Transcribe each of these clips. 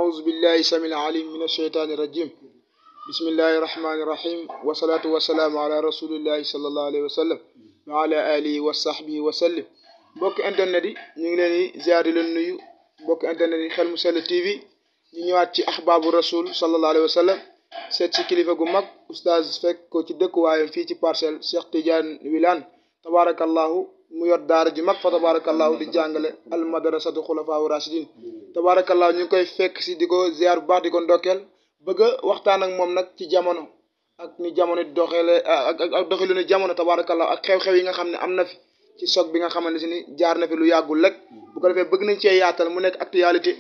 أعوذ بالله السميع العليم من الشيطان الرجيم بسم الله الرحمن الرحيم والصلاة والسلام على رسول الله صلى الله عليه وسلم وعلى آله وصحبه وسلم mbokk internet yi ñu ngi leen di ziar di leen nuyu mbokk internet yi Xel mu Sell TV ñu ñëwaat ci axbaabu rasul sallallahu alayhi wa sallam seet si kilifa gu mag oustaz fekk ko ci dëkkuwaayam fii ci Parcelles Cheikh Tidiane Wilane tabarakallahu mu yor daara ji mag fa tabarakallahu di jàngale al madrasatu xulafaa rashidin tabarakallahu ñu ngi koy fekk si di ko ziar bu baax di ko ndokkeel bëgg a waxtaan ak moom nag ci jamono ak ni jamono doxele ak doxalinu jamono tabarakallahu ak xew-xew yi nga xam ne am na fi ci soog bi nga xamante ni jaar na fi lu yàggul rek bu ko defee bëgg nañ cee yaatal mu nekk actualité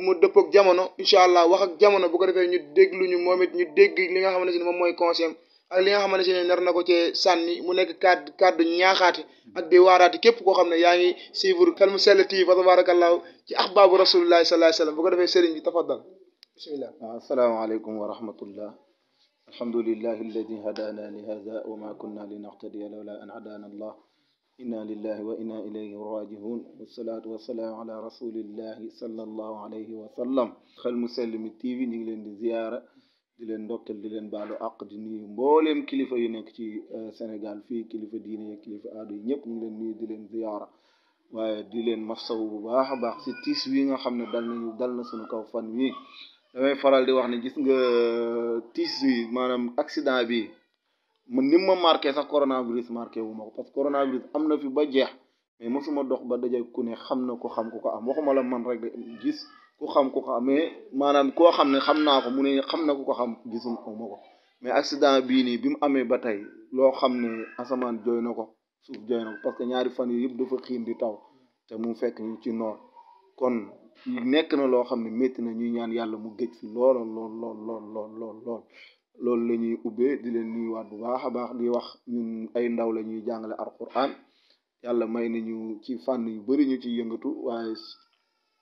mu dëppook jamono incha allah wax ak jamono bu ko defee ñu déglu ñu moom it ñu dégg li nga xamante ni moom mooy conseil ak li nga xamante ne nar na ko cee sànni mu nekk kàddu ñaaxaate ak di waaraate képp koo xam ne yaa ngi suivre Xel mu Sell TV fa tabarakallahu ci axbaabu rasulillahi sallallahu alayhi wa sallam bu ko defee sëriñ bi tafaddal bismillah. asalaamaaleykum wa rahmatullah. alhamdulillahi alladi hadana li hada wa ma kunna linahtadiya lawla an hadana allah inna lillahi wa inna ilayhi rajiun wasalaatu wasalaamu ala rasulillahi sallallahu alayhi wa sallam. Xel mu Sell mi TV ñu ngi leen di ziyaara di leen ndokkel di leen baalu àq di nuyu mbooleem kilifa yu nekk ci Sénégal fii kilifa diine yi kilifa aadu yi ñëpp ñu ngi leen nuyu di leen ziyaara waaye di leen masawu bu baax a baax si tiis wi nga xam ne dal na suñu kaw fan wi damay faral di wax ne gis nga tiis wi maanaam accident bi man ni ma marqué sax coronavirus marqué wu ma ko parce que coronavirus am na fi ba jeex mais mosuma dox ba daje ku ne xam na ko xam ku ko am waxuma la man rek de gis ku xam ku ko am mais maanaam koo xam ne xam naa ko mu ne xam na ku ko xam gisum ma ko mais accident bii nii bi mu amee ba tey loo xam ne asamaan jooy na ko suuf jooy na ko parce que ñaari fan yi yëpp dafa xiin di taw te mu fekk ñu ci noor kon nekk na loo xam ne métti na ñuy ñaan yàlla mu gëj fi lool loolu la ñuy ubbee di leen nuyuwaat bu baax a baax di wax ñun ay ndaw la ñuy jàngale alquran yàlla may nañu ci fànn yu bari ñu ci yëngatu waaye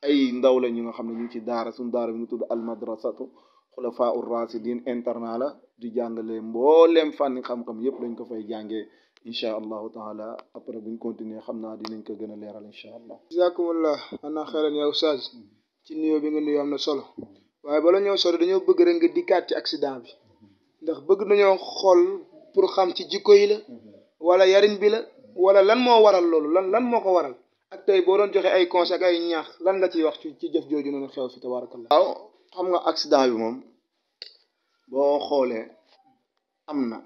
ay ndaw la ñu nga xam ne ñu ci daara suñu daara bi ñu tudd al madrasatu xulafaa ur rasidin internat la di jàngale mbooleem fànni xam-xam yépp dañ ko fay jàngee incha allahu taala après buñ continuer xam naa dinañ ko gën a leeral incha allah. jazakumullah ana xeyran ya oustaz ci nuyoo bi nga nuyoo am na solo waaye bala ñëw solo dañoo bëgg rek nga dikkaat ci accident bi ndax bëgg nañoo xool pour xam ci jikko yi la wala yarin bi la wala lan moo waral loolu lan moo ko waral ak tey boo doon joxe ay conseils ak ay ñaax lan nga ciy wax ci jëf jooju noonu xew fi tabarakallah. waaw xam nga accident bi moom boo xoolee am na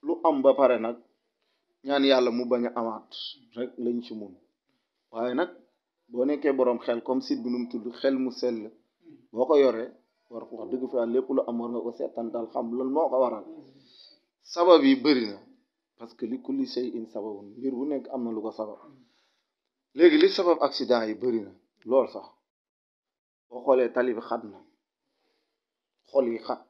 lu am ba pare nag ñaan yàlla mu bañ a amaat rek lañ ci mun waaye nag boo nekkee boroom xel comme site bi nu mu tudd Xel mu Sell boo ko yoree war ko wax dëgg fa lépp lu am war nga ko seetantal xam lan moo ko waral sabab yi bëri na parce que li kulli shay'in sababun mbir bu nekk am na lu ko sabab léegi li sabab accident yi bëri na lool sax boo xoolee tali bi xat na xol yi xat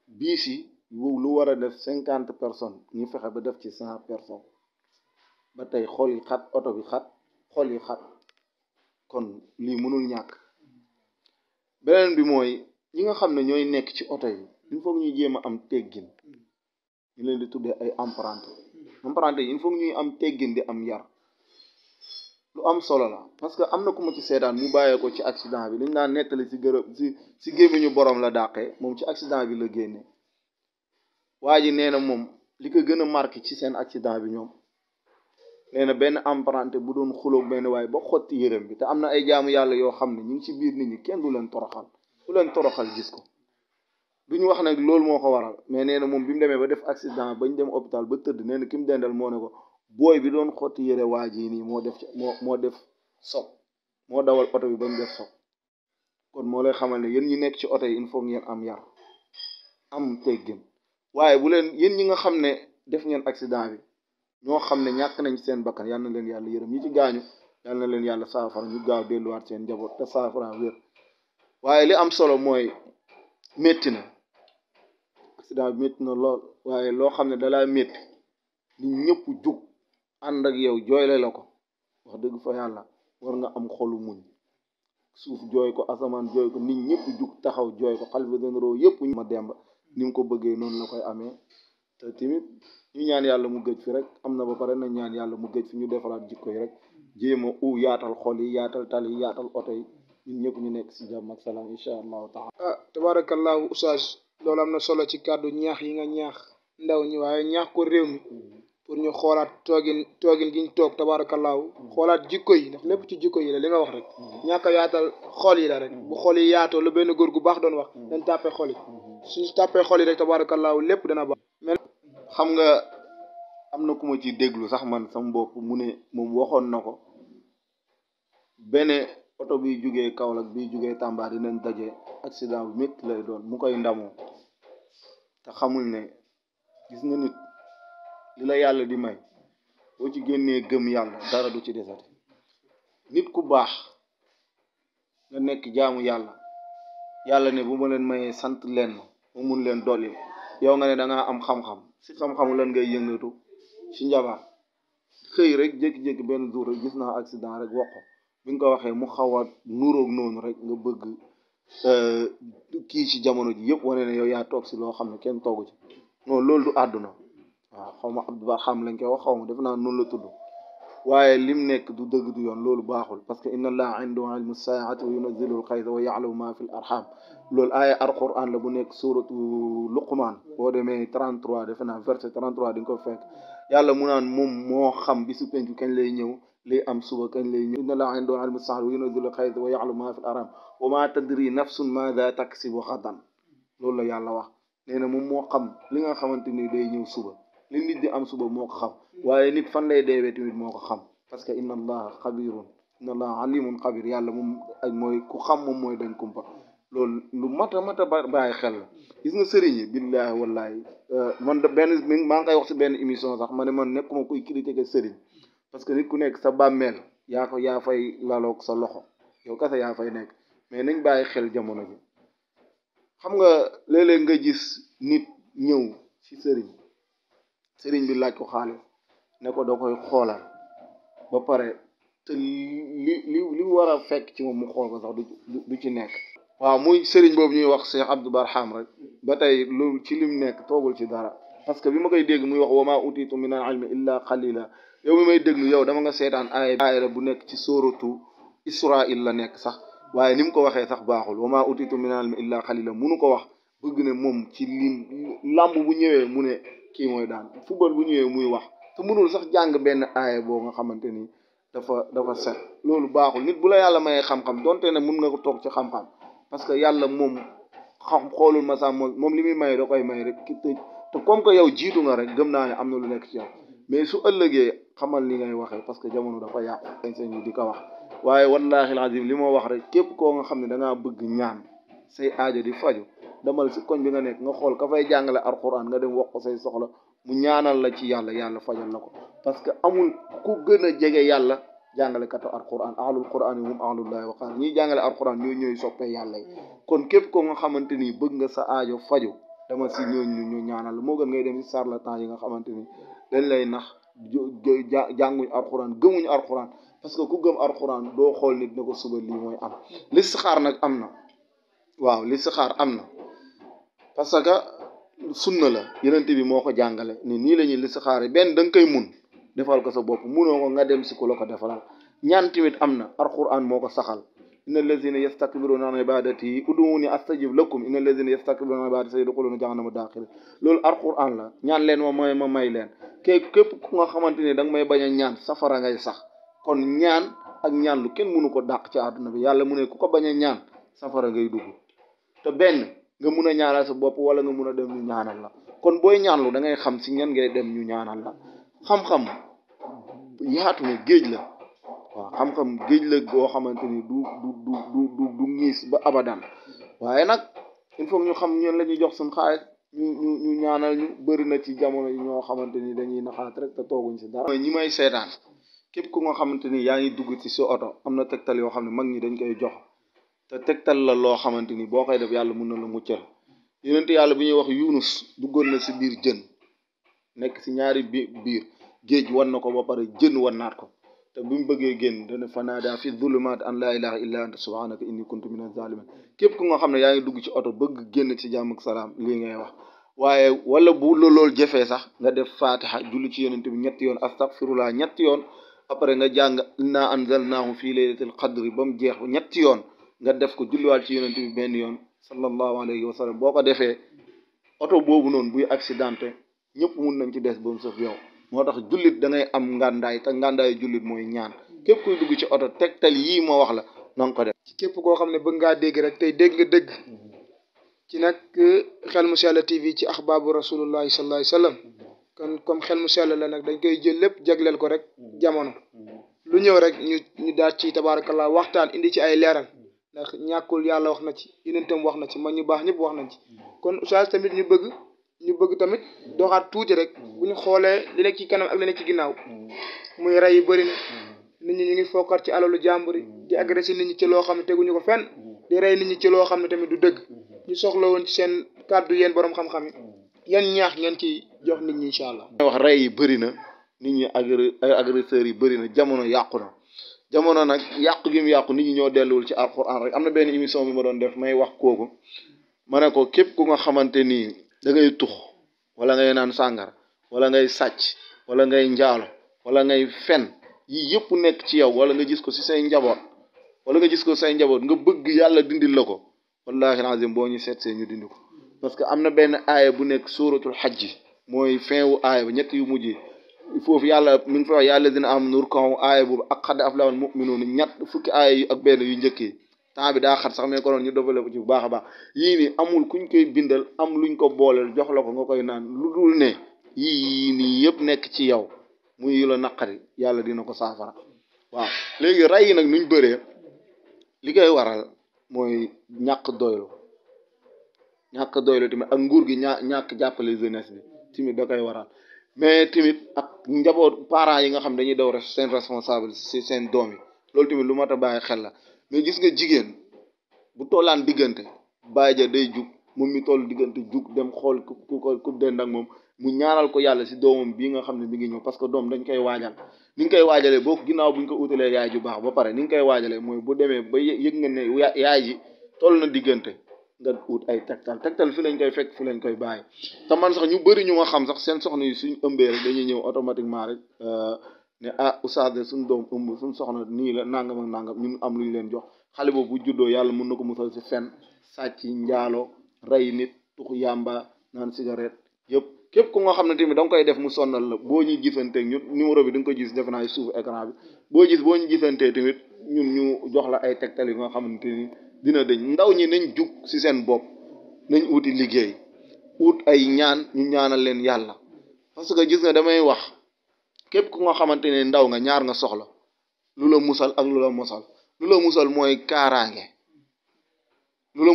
biis yi lu war a def 50 personnes ñu fexe ba def ci 100 personnes ba tey xol yi xat oto bi xat xol yi xat kon lii mënul ñàkk beneen bi mooy ñi nga xam ne ñooy nekk ci oto yi il faut ñuy jéem a am teggin ñu leen di tuddee ay emprunté yi il faut ñuy am teggin di am yar lu am solo la parce que am na ku ma ci seetaan mu bàyyee ko ci accident bi liñ daan nettali si gërëm si gémmiñu borom la dàqee moom ci accident bi la génne waa ji nee na moom li ko gën a marqué ci seen accident bi ñoom nee na benn emprunté bu doon xuloog benn waaye ba xotti yërëm bi te am na ay jaamu yàlla yoo xam ne ñu ngi ci biir nit ñi kenn du leen toroxal gis ko duñu wax nag loolu moo ko waral mais nee na moom bi mu demee ba def accident bañ dem hôpital ba tëdd nee na ki mu dendal moo ne ko booy bi doon xotti yëre waa ji nii moo def soog moo dawal oto bi ba mu def soog kon moo lay xamal ne yéen ñi nekk ci oto yi il faut ngeen am yar am teggin waaye bu leen yéen ñi nga xam ne def ngeen accident bi ñoo xam ne ñàkk nañ seen bakkan yal na leen yàlla yërëm ñi ci gaañu yal na leen yàlla saafara ñu gaaw delluwaat seen njaboot te saafara wér waaye li am solo mooy métti na accident bi métti na lool waaye loo xam ne dalaa métti nit ñëpp jug ànd ak yow jooyle la ko wax dëgg fa yàlla war nga am xolu muñ suuf jooy ko asamaan jooy ko nit ñëpp jug taxaw jooy ko xalifa généraux yëpp ma demba ni mu ko bëggee noonu la koy amee te tamit ñu ñaan yàlla mu gëj fi rek am na ba pare na ñaan yàlla mu gëj fi ñu defaraat jikko yi rek jéem a yaatal xol yi yaatal tali yi yaatal oto yi ñun ñëpp ñu nekk si jàmm ak salaam incha allahu taala. tabarakallahu oustaz loolu am na solo ci kàddu ñaax yi nga ñaax ndaw ñi waaye ñaax ko réew mi pour ñu xoolaat toogin gi ñu toog tabarakallahu xoolaat jikko yi ndax lépp ci jikko yi la li nga wax rek ñàkk a yaatal xol yi la rek bu xol yi yaatoo la benn góor gu baax doon wax dañ tàppee xol yi suñu tàppee xol yi rek tabarakallahu lépp dana baax. xam nga am na ku ma ci déglu sax man sama bopp mu ne moom waxoon na ko benn oto biy jugee Kaolack biy jugee Tamba dinañ daje accident bu métti lay doon mu koy ndamoo te xamul ne gis nga nit li la yàlla di may boo ci génnee gëm yàlla dara du ci desati nit ku baax nga nekk jaamu yàlla ne bu ma leen mayee sant leen ma mun leen dolli yow nga ne da ngaa am xam-xam si xam-xamu lan ngay yëngatu ci njabaar xëy rek jékki-jékki benn jour rek gis naa accident rek wax ko bi nga ko waxee mu xaw a nuróog noonu rek nga bëgg kii ci jamono ji yëpp wane ne yow yaa toog si loo xam ne kenn toogu ci non loolu du àdduna waaw xaw ma Abdou Barham lañ koy wax xaw ma def naa noonu la tudd waaye lim nekk du dëgg du yoon loolu baaxul parce que inna allaha indahu ilmu saa'ati wa yunazzilu al-ghaytha wa ya'lamu ma fi al-arham loolu aaya alquran la bu nekk suratu luqman boo demee 33 defe naa verset 33 di nga ko fekk yàlla mu naan moom moo xam bisu penku kañ lay ñëw lay am suba kañ lay ñëw inna allaha indahu ilmu saa'ati wa yunazzilu al-ghaytha wa ya'lamu ma fi al-arham wa ma tadri nafsun madha taksibu ghadan loolu la yàlla wax nee na moom moo xam li nga xamante ni day ñëw suba li nit di am suba moo ko xam waaye nit fan lay deewee tamit moo ko xam parce que inna allaha xabirun inna allaha alimun xabir yàlla moom ay mooy ku xam moom mooy dañ kumpa loolu lu mat a bàyyi xel la gis nga sëriñ yi billaahi wallaahi man de benn maa ngi koy wax si benn émission sax ma ne man nekkuma kuy critiquer sëriñ parce que nit ku nekk sa bàmmeel yaa fay laloog sa loxo yow kese yaa fay nekk mais nañ bàyyi xel jamono ji xam nga léeg-léeg nga gis nit ñëw ci sëriñ bi laaj ko xaalis ne ko da koy xoolal ba pare te li war a fekk ci moom mu xool ko sax du ci nekk waaw muy sëriñ boobu ñuy wax Cheikh Abdou Barham rek ba tey loolu ci lim nekk toogul ci dara parce que bi ma koy dégg muy wax wa maa utiitu min al ilmi illa qalila yow mi may déglu yow dama nga seetaan aaya la bu nekk ci sóoratu Israil la nekk sax waaye ni mu ko waxee sax baaxul wa maa utiitu min al ilmi illa qalila munu ko wax bëgg ne moom ci lim làmb bu ñëwee mu ne kii mooy daan football bu ñëwee muy wax te mënul sax jàng benn aaya boo nga xamante ni dafa set loolu baaxul nit bu la yàlla mayee xam-xam donte ne mun nga ko toog ci xam-xam parce que yàlla moom xam xoolul ma sax moom li muy may da koy may rek ki tëj te comme que yow jiitu nga rek gëm naa ne am na lu nekk ci yow mais su ëllëgee xamal ni ngay waxee parce que jamono dafa yàqu sañ yi di ko wax waaye wallahi alazim li ma wax rek képp koo nga xam ne da ngaa bëgg ñaan say aajo di faju demal si koñ bi nga nekk nga xool ka fay jàngale alquran nga dem wax ko say soxla mu ñaanal la ci yàlla fajal la ko parce que amul ku gën a jege yàlla jàngalekatu alquran ahlul quran hum ahlullahi wa xaar ñiy jàngale alquran ñooy soppee yàlla yi kon képp ko nga xamante ni bëgg nga sa aajo faju dama si ñooñu ñu ñaanal la moo gën ngay dem si charlatan yi nga xamante ni dañ lay nax jànguñ alquran gëmuñu alquran parce que ku gëm alquran doo xool nit ne ko suba lii mooy am listixaar nag am na waaw listixaar am na parce que sunna la yenente bi moo ko jàngale ni nii la ñuy listixaare benn da nga koy mun defal ko sa bopp munoo ko nga dem si ku la ko defalal ñaan tamit am na alquran moo ko saxal inna allazina yastakbiruna an ibadati ud'uni astajib lakum inna allazina yastakbiruna an ibadati sayadkhuluna jahannama dakhil loolu alquran la ñaan leen ma may leen képp ku nga xamante ni da nga may bañ a ñaan safara ngay sax kon ñaan ak ñaan lu kenn mënu ko dàq ci àdduna bi yàlla mu ne ku ko bañ a ñaan safara ngay dugg te benn nga mun a ñaanal sa bopp wala nga mun a dem ñu ñaanal la kon booy ñaanlu da ngay xam si ñan ngay dem ñu ñaanal la xam-xam yaatu na géej la waaw xam-xam géej la boo xamante ni du ñiis ba abadan waaye nag il faut ñu xam ñeen la ñuy jox suñ xaalis ñu ñaanal ñu bëri na ci jamono yi ñoo xamante ni dañuy naxaat rek te tooguñ si dara mooy ñi may seetaan képp ku nga xamante ni yaa ngi dugg ci sa oto am na tegtal yoo xam ne mag ñi dañ koy jox te tegtal la loo xamante ni boo koy def yàlla mun na la muccal yonent yàlla bi ñuy wax Yunus duggoon na si biir jën nekk si ñaari biir géej wan na ko ba pare jën wannaat ko te bi mu bëggee génn dana fanaadaa fi zulumaat an laa ilaha illa anta subhanaka inni kuntu minaz zalimin képp ku nga xam ne yaa ngi dugg ci oto bëgg génn ci jàmm ak salaam lii ngay wax waaye wala bu loolu jëfee sax nga def fatiha julli ci yonent bi ñetti yoon astaghfirullah ñetti yoon après nga jàng inna anzalnahu fi laylatil qadri ba mu jeex ñetti yoon nga def ko julliwaat ci yonent bi benn yoon sallallahu alayhi wa sallam boo ko defee oto boobu noonu buy accidenté ñëpp mun nañ ci des ba mu sëf yow moo tax jullit da ngay am ngàndaay te ngàndaayu jullit mooy ñaan képp kuy dugg ci oto tegtal yii ma wax la na nga ko def. képp koo xam ne bëgg ngaa dégg rek tey dégg nga dëgg ci nag Xel mu Sell TV ci axbaabu rasulullahi sallallahu alayhi wa sallam kon comme Xel mu Sell la nag dañ koy jël lépp jagleel ko rek jamono lu ñëw rek ñu daal ci tabaarakallah waxtaan indi ci ay leeral ndax ñàkkul yàlla wax na ci yonentam wax na ci man ñu baax ñëpp wax nañ ci kon oustaz tamit ñu bëgg tamit doxaat tuuti rek bu ñu xoolee li nekk ci kanam ak li nekk ci ginnaaw muy rey yi bëri na nit ñi ñu ngi fokkat ci alalu jàmbur yi di agressé nit ñi ci loo xam ne teguñu ko fenn di rey nit ñi ci loo xam ne tamit du dëgg ñu soxla woon ci seen kàddu yéen borom xam-xam yi yan ñaax ngeen ci jox nit ñi incha allah. wax rey yi bëri na nit ñi agresseurs yi bëri na jamono yàqu na jamono nag yàqu gi mu yàqu nit ñi ñoo delluwul ci alquran rek am na benn émission bi ma doon def may wax kooku ma ne ko képp ku nga xamante nii da ngay tux wala ngay naan sàngara wala ngay sàcc wala ngay njaalo wala ngay fen yii yëpp nekk ci yow wala nga gis ko ci say njaboot nga bëgg yàlla dindil la ko wallahi alazim boo ñu seet see ñu dindi ko parce que am na benn aaya bu nekk suratul xajji mooy fin wu aaya ba ñett yu mujj yi foofu yàlla mi ngi fa wax yàlla dina am nur kaw aaya boobu ak xad aflahal mu'minuun ñett fukki aaya yu ak benn yu njëkk yi temps bi daa xat sax mais ko noonu ñu développé ci bu baax a baax yii nii amul kuñ koy bindal am luñ ko booleel jox la ko nga koy naan lu dul ne yii nii yëpp nekk ci yow muy la naqari yàlla dina ko saafara waaw léegi rey yi nag nuñ bëree li koy waral mooy ñàkk doylu tamit ak nguur gi ñàkk jàppale jeunesse bi tamit da koy waral mais tamit ak njaboot parents yi nga xam dañuy daw seen responsable si seen doom yi loolu tamit lu mat a bàyyi xel la mais gis nga jigéen bu tollaan diggante bàyyi ja day jug moom mi toll diggante jug dem xool ku dend ak moom mu ñaanal ko yàlla si doomam bii nga xam ne mi ngi ñëw parce que doom dañ koy waajal ni nga koy waajalee boo ginnaaw bu ñu ko utalee yaay ju baax ba pare ni nga koy waajalee mooy bu demee ba yëg nga ne yaay ji toll na diggante nga ut ay tegtal fi lañ koy fekk fi lañ koy bàyyi te man sax ñu bëri ñu nga xam sax seen soxna yi suñ ëmbee rek dañuy ñëw automatiquement rek ne oustaz de suñ doom ëmb suñ soxna nii la nangam ak nangam ñun am lu ñu leen jox xale boobu bu juddoo yàlla mën na ko musal si fen sàcc njaalo rey nit tuxu yàmba naan cigarette yëpp képp ku nga xam ne tamit da nga koy def mu sonnal la boo ñuy gisanteeg ñun numéro bi da nga koy gis defe naa suuf écran bi boo ñu gisantee tamit ñun ñu jox la ay tegtal yi nga xamante ni dina dëñ ndaw ñi nañ jug si seen bopp nañ uti liggéey ut ay ñaan ñu ñaanal leen yàlla parce que gis nga damay wax képp ku nga xamante ne ndaw nga ñaar nga soxla lu la musal ak lu la mosal lu la musal mooy kaaraange lu la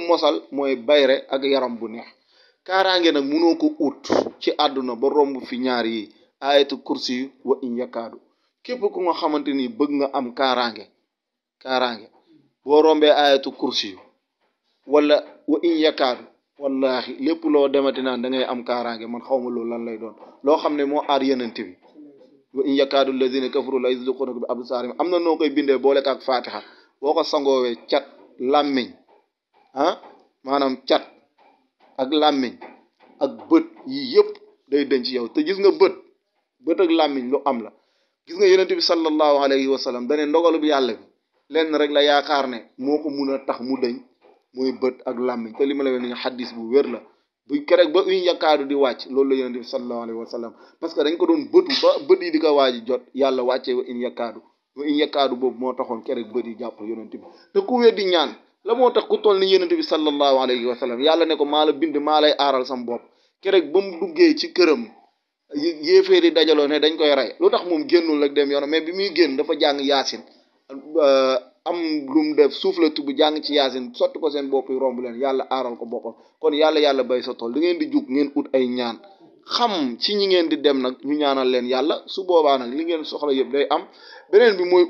mosal mooy bayre ak yaram bu neex kaaraange nag mënoo ko ut ci àdduna ba romb fi ñaar yi ayatu kursi wa in yakaadu képp ku nga xamante ni bëgg nga am kaaraange boo rombee ayatu kursi wala wa in yakaadu wallahi lépp loo demati naan da ngay am kaaraange man xawma loolu lan lay doon loo xam ne moo aar yenente bi wa in yakaadu alladina kafaru la yuzliqunaka bi absarihim am na noo koy bindee boole ak fatiha boo ko sangoowee cat làmmiñ maanaam cat ak làmmiñ ak bët yi yëpp day denc ci yow te gis nga bët ak làmmiñ lu am la gis nga yonent bi sallallahu alayhi wa sallam dane ndogalu bi yàlla bi lenn rek la yaakaar ne moo ko mun a tax mu dëñ mooy bët ak làmmiñ te li ma la wax ni xaddis bu wér la bu keroog ba uñ yakkaadu di wàcc loolu la yonent bi sallallahu alayhi wa sallam parce que dañ ko doon bëtu ba bët yi di ko waaji jot yàlla wàccee wa in yakkaadu boobu moo taxoon keroog bët yi jàpp yonent bi te ku weddi ñaan la moo tax ku toll ni yonent bi sallallahu alayhi wa sallam yàlla ne ko maa la bind maa lay aaral sam bopp keroog ba mu duggee ci këram yéeféer yi dajaloo ne dañ koy rey lu tax moom génnul rek dem yoon mais bi muy génn dafa jàng yaasin am lu mu def suuf la tubb jàng ci yaasin sotti ko seen bopp yi romb leen yàlla aaral ko boppam kon yàlla bay sa tool da ngeen di jug ngeen ut ay ñaan xam ci ñi ngeen di dem nag ñu ñaanal leen yàlla su boobaa nag li ngeen soxla yëpp day am beneen bi mooy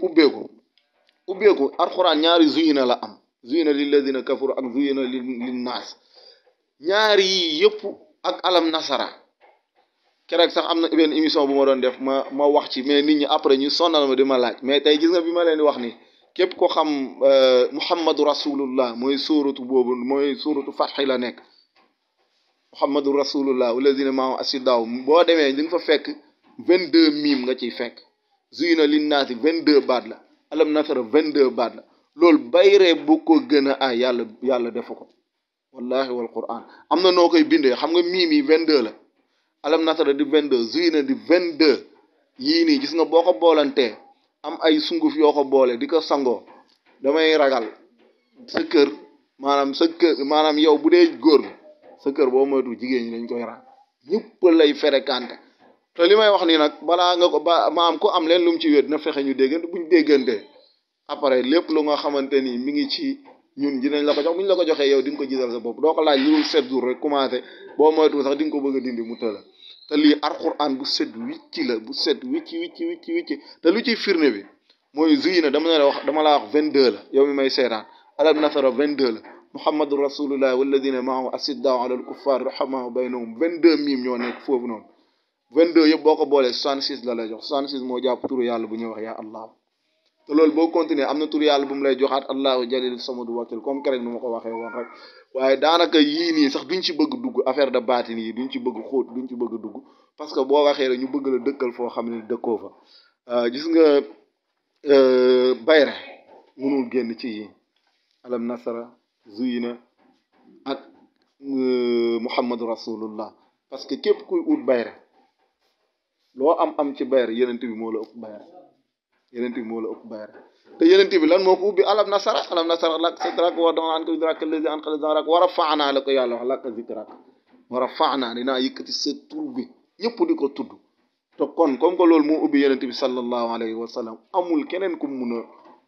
ubbeeku alxuraan ñaari zuyina la am zuyina lilladina kafaru ak zuyina linnaas ñaari yi yëpp ak alam nasara keroog sax am na benn émission bu ma doon def ma wax ci mais nit ñi après ñu sonal ma di ma laaj mais tey gis nga bi ma leen di wax ni képp ko xam muhammadu rasulullah mooy suuratu boobu mooy suuratu fatxi la nekk muhammadu rasulullah walladina maahu asidaaw boo demee di nga fa fekk 22 miim nga ciy fekk zuyina linnaasi 22 baat la alam nasara 22 baat la loolu bayree bu ko gën a ay yàlla defu ko wallahi wal quran am na noo koy bindee xam nga miim 22 la alam nasara di 22 zuyina di 22 yii nii gis nga boo ko boolantee am ay sunguf yoo ko boole di ko sangoo damay ragal sa kër maanaam yow bu dee góor sa kër boo moytu jigéen ñi dañ koy raag ñëpp lay fréquenté te li may wax nii nag balaa nga ko ba maam ku am leen lu mu ci wét na fexe ñu déggante buñ déggante après lépp lu nga xamante ni mi ngi ci ñun dinañ la ko jox bu ñu la ko joxee yow di nga ko gisal sa bopp doo ko laaj lu 7 jours rek commencé boo moytu sax di nga ko bëgg a dindi mu tëla te lii alxuraan bu set wicci la bu set wicci te lu ciy firnde bi mooy zuyina dama la wax 22 la yow mi may seetaan alam nasara 22 la muhammadu rasulullah walladina maahu asiddaau ala al kuffar rahamahu baynahum 22 miim ñoo nekk foofu noonu 22 yëpp boo ko boolee 66 la lay jox 66 moo jàpp turu yàlla bu ñuy wax yaa allah te loolu boo continuer am na turu yàlla bu mu lay joxaat allahu jalil samadu wakil comme kerek nu ma ko waxee woon rek waaye daanaka yii nii sax duñ ci bëgg dugg affaire de baatin yi duñ ci bëgg xóot duñ ci bëgg dugg parce que boo waxee rek ñu bëgg la dëkkal foo xam ne dëkkoo fa gis nga bayre mënul génn ci yi alam nasara zuyina ak muhammadu rasulullah parce que képp kuy ut bayre loo am ci bayre yenent bi moo la ëpp bayre yenent bi moo la ëpp bayre te yenent bi lan moo ko ubbi alam nasara lak sadrak wa wada'na anka wizrak allazi anqadha dhahrak wa rafa'na la ko yàlla wax laka zikrak wa rafa'na dinaa yëkkati sa tur bi ñëpp di ko tudd te kon comme que loolu moo ubbi yenent bi sallallahu alayhi wa sallam amul keneen ku mun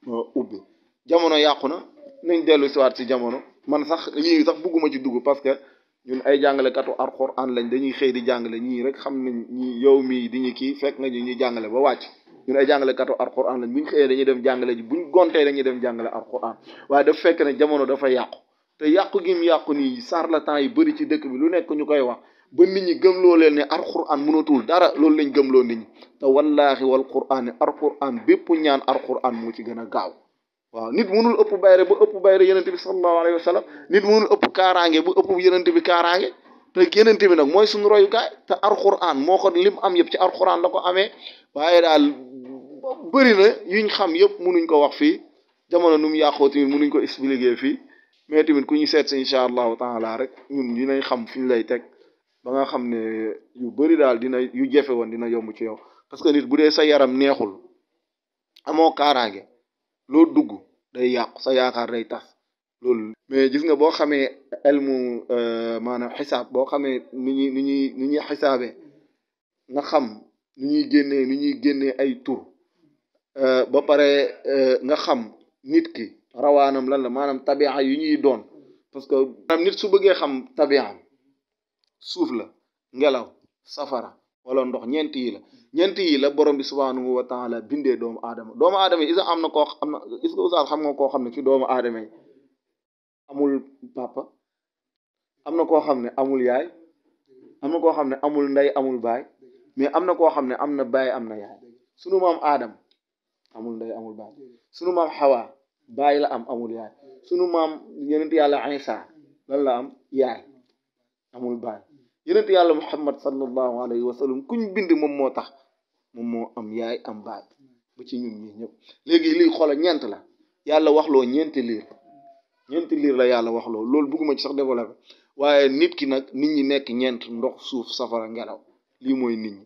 a ubbi jamono yàqu na nañ dellu siwaat si jamono man sax yii sax bugguma ci dugg parce que ñun ay jàngalekatu alxuraan lañ dañuy xëy di jàngale ñii rek xam nañ ñi yow mii di ñu kii fekk nga ñu ñuy jàngale ba wàcc ñun ay jàngalekatu alxuraan lañ buñ xëyee dañuy dem jàngale ji buñ gontee dañuy dem jàngale alxuraan waaye daf fekk ne jamono dafa yàqu te yàqu gi mu yàqu nii charlatan yi bëri ci dëkk bi lu nekk ñu koy wax ba nit ñi gëmloo leen ne alxuraan mënatul dara loolu lañ gëmloo nit ñi te wallaahi wal quraan ne alxuraan bépp ñaan alxuraan moo ci gën a gaaw waaw nit mënul ëpp bayre ba ëpp bayre yenent bi sallallahu alayhi wa sallam nit mënul ëpp kaaraange bu ëpp yenent bi kaaraange te yenent bi nag mooy suñu royukaay te alxuraan moo ko lim am yëpp ci alxuraan la ko amee waaye daal bëri na yuñ xam yëpp mënuñ ko wax fii jamono nu mu yàqoo tamit mënuñ ko expliquer fii mais tamit ku ñu seet si incha allahu taala rek ñun dinañ xam fi ñu lay teg ba nga xam ne yu bëri daal dina yu jafe woon dina yomb ci yow parce que nit bu dee sa yaram neexul amoo kaaraange loo dugg day yàqu sa yaakaar day tas loolu mais gis nga boo xamee elmu maanaam xisaab boo xamee ni ñuy xisaabee nga xam ni ñuy génnee ay tur ba pare nga xam nit ki rawaanam lan la maanaam tabia yu ñuy doon parce que maanaam nit su bëggee xam tabiam suuf la ngelaw safara wala ndox ñeent yi la borom bi subhanahu wa taala bindee doomu aadama yi isa am na koo am na is nga usaal xam nga koo xam ne ci doomu aadama yi amul papa am na koo xam ne amul yaay am na koo xam ne amul ndey amul baay mais am na koo xam ne am na baay am na yaay sunu maam aadam amul ndey amul baay sunu maam xawa baay la am amul yaay sunu maam yenent yàlla Isa lan la am yaay amul baay yenent yàlla Muhammad sallallahu alayhi wa sallam kuñ bind moom moo tax moom moo am yaay am baay ba ci ñun ñii ñëpp léegi lii xoola ñeent la yàlla waxloo ñeenti liir la yàlla waxloo loolu bëgguma ci sax développé waaye nit ki nag nit ñi nekk ñeent ndox suuf safara ngelaw lii mooy nit ñi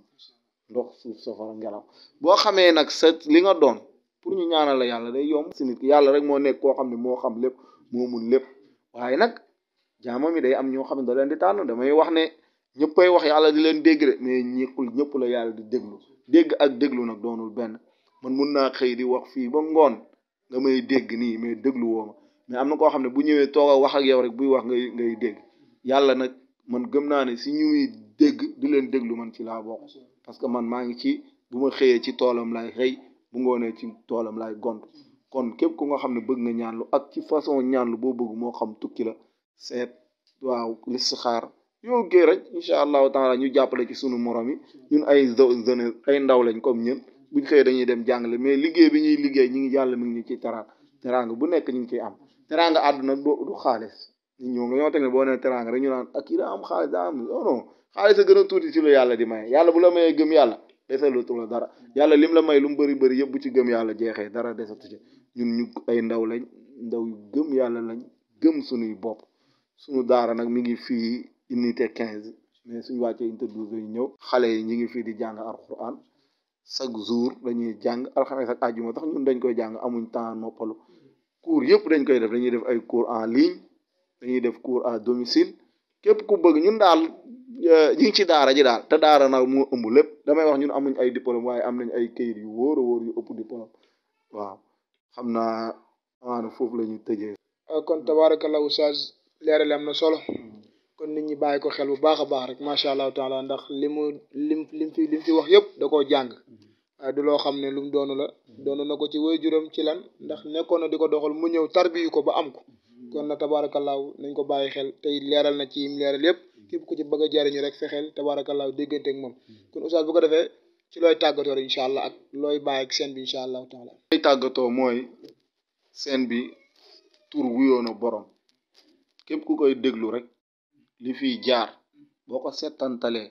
ndox suuf safara ngelaw boo xamee nag sa li nga doon pour ñu ñaanal la yàlla day yomb si nit ki yàlla rek moo nekk koo xam ne moo xam lépp moo mun lépp waaye nag jaamam yi day am ñoo xam ne da leen di tànn damay wax ne ñëppay wax yàlla di leen dégg de mais ñëpp la yàlla di déglu dégg ak déglu nag doonul benn man mun naa xëy di wax fii ba ngoon nga may dégg nii mais déglu woo ma mais am na koo xam ne bu ñëwee toog a wax ak yow rek buy wax ngay dégg yàlla nag man gëm naa ne si ñuy dégg di leen déglu man ci laa bokk parce que man maa ngi ci bu ma xëyee ci toolam laay xëy bu ngoonee ci toolam laay gont kon képp ku nga xam ne bëgg nga ñaanlu ak ci façon ñaanlu boo bëgg moo xam tukki la seet waaw listixaar yow gée rek incha allahu taala ñu jàppale ci sunu morom yi ñun ay jeune ay ndaw lañ comme ñun buñ xëyee dañuy dem jàngale mais liggéey bi ñuy liggéey ñi ngi yàlla mi ngi ñu ci teraanga bu nekk ñu ngi ciy am teraanga àdduna du xaalis ñun ñoo nga ñoo teg ne boo nee teraanga rek ñu naan ak kii daa am xaalis daa am non xaalis a gën a tuuti ci lu yàlla di maye yàlla bu la mayee gëm yàlla desalatu la dara yàlla lim la may lu mu bëri bëri yëpp bu ci gëm yàlla jeexee dara desatu ci ñun ñu ay ndaw lañ ndaw yu gëm yàlla lañ gëm suñuy bopp suñu daara nag mi ngi fii unité 15 mais suñu wàccee unité 12 yi ñëw xale yi ñi ngi fii di jàng alquran chaque jour dañuy jàng alxames ak àjjuma tax ñun dañ koy jàng amuñ temps noppalu cours yëpp dañ koy def dañuy def ay cours en ligne dañuy def cours à domicile képp ku bëgg ñun daal ñi ngi ci daara ji daal te daara nag moo ëmb lépp damay wax ñun amuñ ay diplôme waaye am nañ ay kayit yu wóor a wóor yu ëpp diplôme waaw xam naa amaana foofu la ñuy tëjee. kon tabaarakallah oustaz leeral am na solo kon nit ñi bàyyi ko xel bu baax a baax rek macha allahu taala ndax lim fi wax yëpp da koo jàng waaye du loo xam ne lu mu doonu la doonu na ko ci waajuram ci lan ndax nekkoon na di ko doxal mu ñëw tarbiyu ko ba am ko kon na tabaarakallah nañ ko bàyyi xel tey leeral na ci yim leeral yëpp képp ku ci bëgg a jariñu rek fexeel tabaarakallah déggante ak moom kon oustaz bu ko defee ci looy tàggatoo rek incha allah ak looy bàyyi ak seen bi incha allahu taala. looy tàggatoo mooy seen bi tur wuyoo na borom képp ku koy déglu rek li fiy jaar boo ko settantalee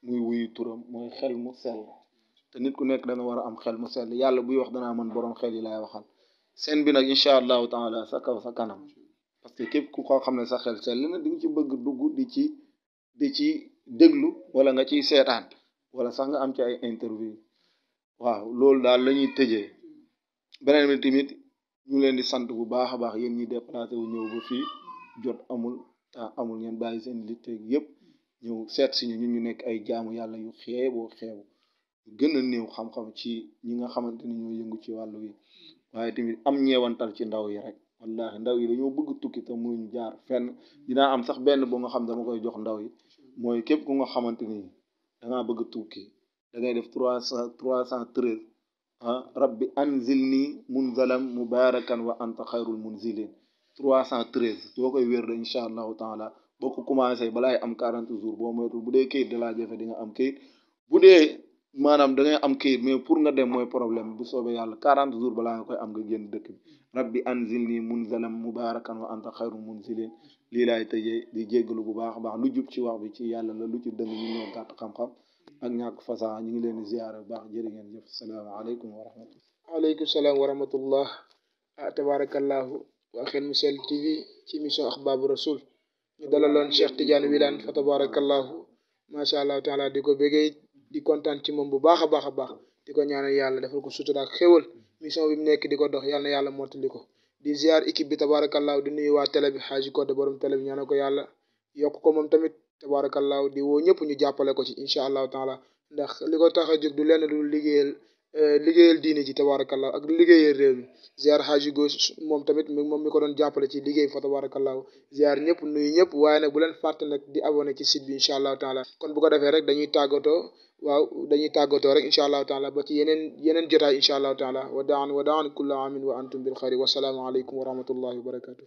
muy wuyu turam mooy xel mu sell te nit ku nekk da nga war a am xel mu sell yàlla buy wax danaa man borom xel yi laay waxal seen bi nag incha allahu taala sa kaw sa kanam parce que képp ku ko xam ne sa xel sell na di nga ci bëgg dugg di ci déglu wala nga ciy seetaan wala sax nga am ci ay interview waaw loolu daal la ñuy tëjee beneen bi tamit ñu leen di sant bu baax a baax yéen ñi déplacé wu ñëw ba fii jot amul temps amul ngeen bàyyi seen litte yëpp ñëw seet si ñu ñu nekk ay jaamu yàlla yu xeeboo xeebu gën a néew xam-xam ci ñi nga xamante ni ñoo yëngu ci wàllu wi waaye tamit am ñeewantal ci ndaw yi rek wallahi ndaw yi dañoo bëgg tukki te mënuñu jaar fenn dinaa am sax benn bu nga xam dama koy jox ndaw yi mooy képp ku nga xamante ni dangaa bëgg tukki da ngay def 313 rabbi anzilni munzalam mubarakan wa anta xayrul munzilin 313 boo koy wér de incha allahu taala boo ko commencé balaay am 40 jours boo moytul bu dee kayit da laa jafe di nga am kayit bu dee maanaam da ngay am kayit mais pour nga dem mooy problème bu soobee yàlla 40 jours balaa nga koy am nga génn dëkk bi rabbi anzilni munzalam mubarakan wa anta xayrul munzilin lii laay tëjee di jéggalu bu baax a baax lu jub ci wax bi ci yàlla la lu ci dëng ñu ñoo gàtt xam-xam ak ñàkk fasaa ñu ngi leen di ziyaare bu baax jërë ngeen jëf salaamaaleykum wa rahmatullah. waaleykum salaam wa rahmatullah tabaarakallahu waa Xel mu Sell TV ci émission Ahbabou Rassoul ñu dalaloon Cheikh Tidiane Wilane fa tabaarakallahu macha allah taala di ko bëggee di kontaan ci moom bu baax a baax a baax di ko ñaanal yàlla defal ko sutura ak xéwal mission bi mu nekk di ko dox yàlla na yàlla mottali ko di ziar équipe bi tabaarakallahu di nuyu waa télé bi Xaaji Codé borom télé bi ñaanal ko yàlla yokk ko moom tamit tabaarakallahu di woo ñëpp ñu jàppale ko ci incha allahu taala ndax li ko tax a jóg du lenn du liggéeyal diine ji tabaarakallahu ak liggéeyal réew mi ziar Xaaji Gos moom tamit moom mi ko doon jàppale ci liggéey fa tabaarakallahu ziar ñëpp nuyu ñëpp waaye nag bu leen fàtte nag di abonné ci site bi incha allahu taala kon bu ko defee rek dañuy tàggatoo rek incha allahu taala ba ci yeneen jotaay incha allahu taala wa daan kullu amin wa antum bil xayri wasalaamu aleykum wa rahmatullahi wa barakatuh